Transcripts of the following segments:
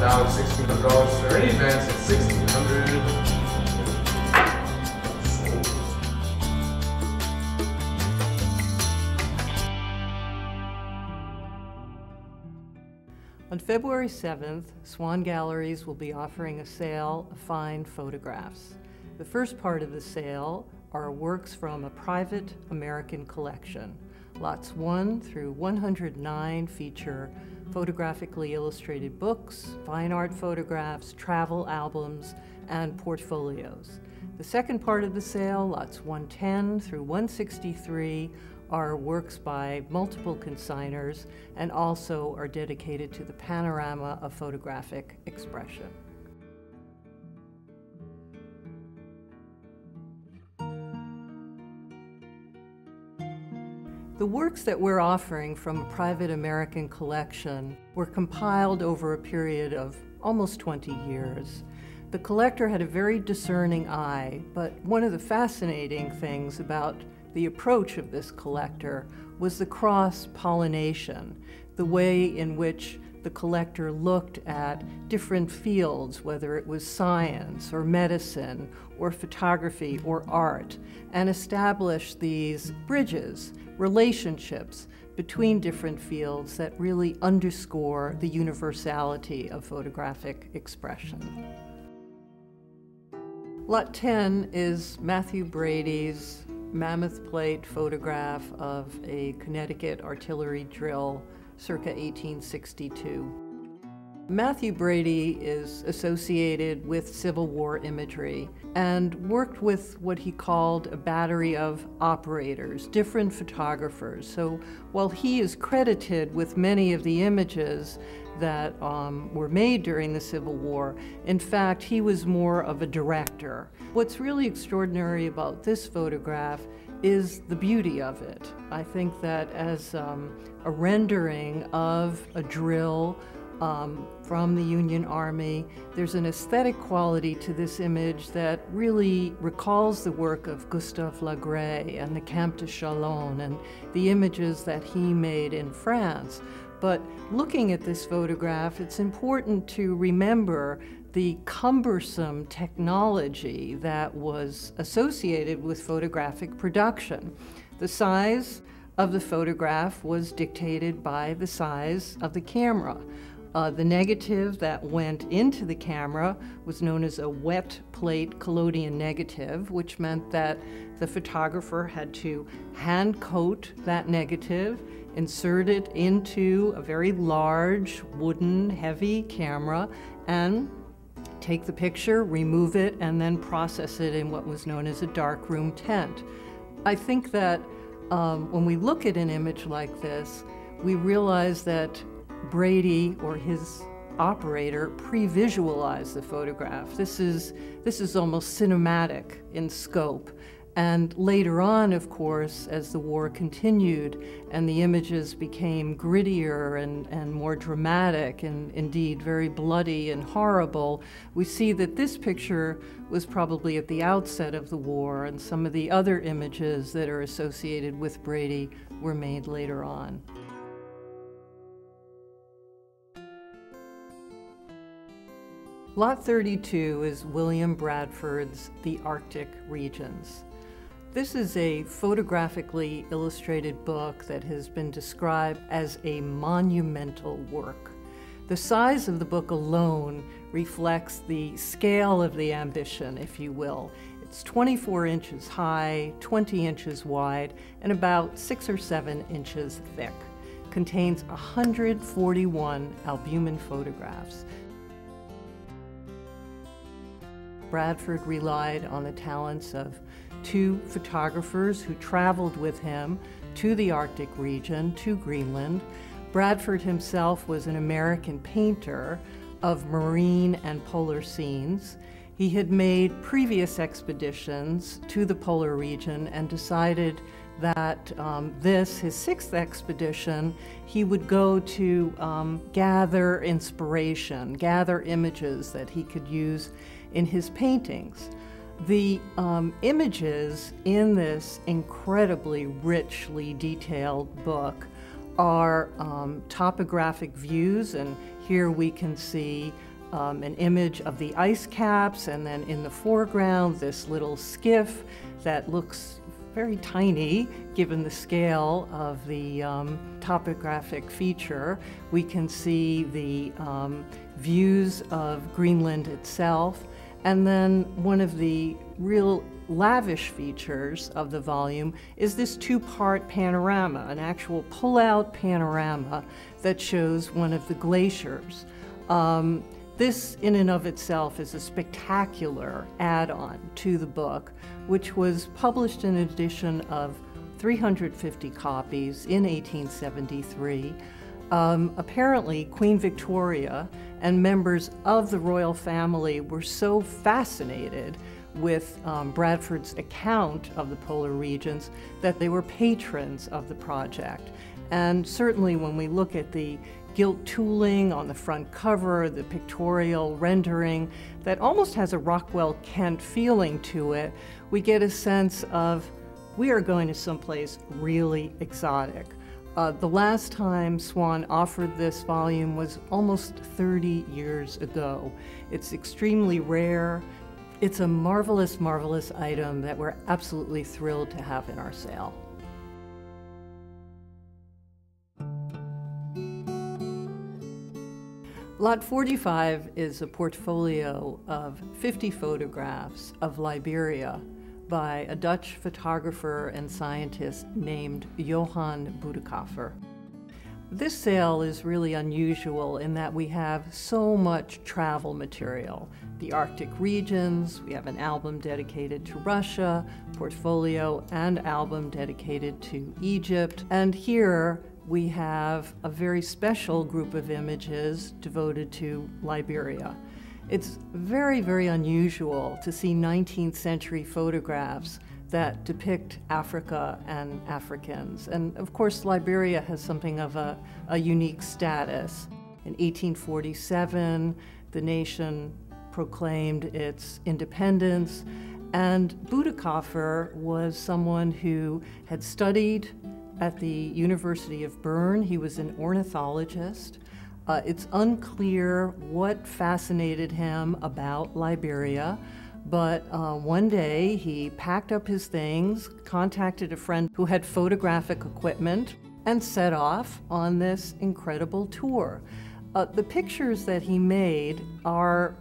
now at $1,600. For any advance at $1,600. On February 7th, Swann Galleries will be offering a sale of fine photographs. The first part of the sale are works from a private American collection. Lots 1 through 109 feature photographically illustrated books, fine art photographs, travel albums, and portfolios. The second part of the sale, lots 110 through 163, are works by multiple consigners and also are dedicated to the panorama of photographic expression. The works that we're offering from a private American collection were compiled over a period of almost 20 years. The collector had a very discerning eye, but one of the fascinating things about the approach of this collector was the cross-pollination, the way in which the collector looked at different fields, whether it was science or medicine or photography or art, and established these bridges, relationships between different fields that really underscore the universality of photographic expression. Lot 10 is Matthew Brady's mammoth plate photograph of a Connecticut artillery drill circa 1862. Matthew Brady is associated with Civil War imagery and worked with what he called a battery of operators, different photographers. So while he is credited with many of the images that were made during the Civil War, in fact, he was more of a director. What's really extraordinary about this photograph is the beauty of it. I think that as a rendering of a drill from the Union Army, there's an aesthetic quality to this image that really recalls the work of Gustave Lagray and the Camp de Chalon and the images that he made in France. But looking at this photograph, it's important to remember the cumbersome technology that was associated with photographic production. The size of the photograph was dictated by the size of the camera. The negative that went into the camera was known as a wet plate collodion negative, which meant that the photographer had to hand coat that negative, insert it into a very large, wooden, heavy camera, and take the picture, remove it, and then process it in what was known as a darkroom tent. I think that when we look at an image like this, we realize that Brady or his operator pre-visualized the photograph. This is almost cinematic in scope. And later on, of course, as the war continued and the images became grittier and more dramatic and indeed very bloody and horrible, we see that this picture was probably at the outset of the war, and some of the other images that are associated with Brady were made later on. Lot 32 is William Bradford's The Arctic Regions. This is a photographically illustrated book that has been described as a monumental work. The size of the book alone reflects the scale of the ambition, if you will. It's 24 inches high, 20 inches wide, and about 6 or 7 inches thick. Contains 141 albumin photographs. Bradford relied on the talents of 2 photographers who traveled with him to the Arctic region, to Greenland. Bradford himself was an American painter of marine and polar scenes. He had made previous expeditions to the polar region and decided that this, his 6th expedition, he would go to gather inspiration, gather images that he could use in his paintings. The images in this incredibly richly detailed book are topographic views, and here we can see an image of the ice caps, and then in the foreground, this little skiff that looks very tiny given the scale of the topographic feature. We can see the views of Greenland itself, and then one of the real lavish features of the volume is this two-part panorama, an actual pull-out panorama that shows one of the glaciers. This in and of itself is a spectacular add-on to the book, which was published in an edition of 350 copies in 1873. Apparently, Queen Victoria and members of the royal family were so fascinated with Bradford's account of the polar regions that they were patrons of the project. And certainly when we look at the gilt tooling on the front cover, the pictorial rendering that almost has a Rockwell Kent feeling to it, we get a sense of we are going to someplace really exotic. The last time Swann offered this volume was almost 30 years ago. It's extremely rare. It's a marvelous, marvelous item that we're absolutely thrilled to have in our sale. Lot 45 is a portfolio of 50 photographs of Liberia by a Dutch photographer and scientist named Johan Bodekhaffer. This sale is really unusual in that we have so much travel material. The Arctic regions, we have an album dedicated to Russia, portfolio and album dedicated to Egypt, and here we have a very special group of images devoted to Liberia. It's very, very unusual to see 19th century photographs that depict Africa and Africans. And of course, Liberia has something of a unique status. In 1847, the nation proclaimed its independence, and Bodekhaffer was someone who had studied at the University of Bern. He was an ornithologist. It's unclear what fascinated him about Liberia, but one day he packed up his things, contacted a friend who had photographic equipment, and set off on this incredible tour. The pictures that he made are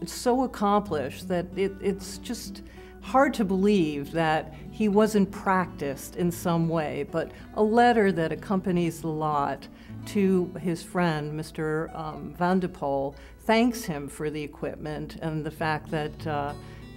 so accomplished that it's just hard to believe that he wasn't practiced in some way, but a letter that accompanies the lot to his friend, Mr. Van de Poel, thanks him for the equipment and the fact that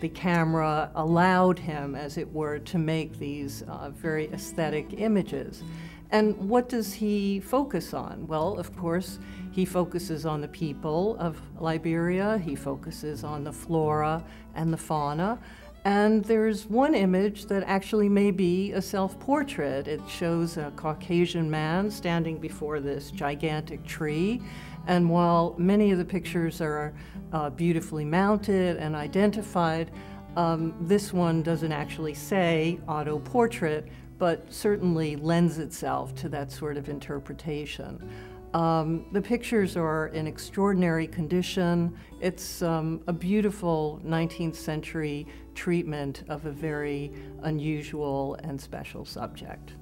the camera allowed him, as it were, to make these very aesthetic images. And what does he focus on? Well, of course, he focuses on the people of Liberia, he focuses on the flora and the fauna, and there's one image that actually may be a self-portrait. It shows a Caucasian man standing before this gigantic tree, and while many of the pictures are beautifully mounted and identified, this one doesn't actually say auto-portrait, but certainly lends itself to that sort of interpretation. The pictures are in extraordinary condition. It's a beautiful 19th century treatment of a very unusual and special subject.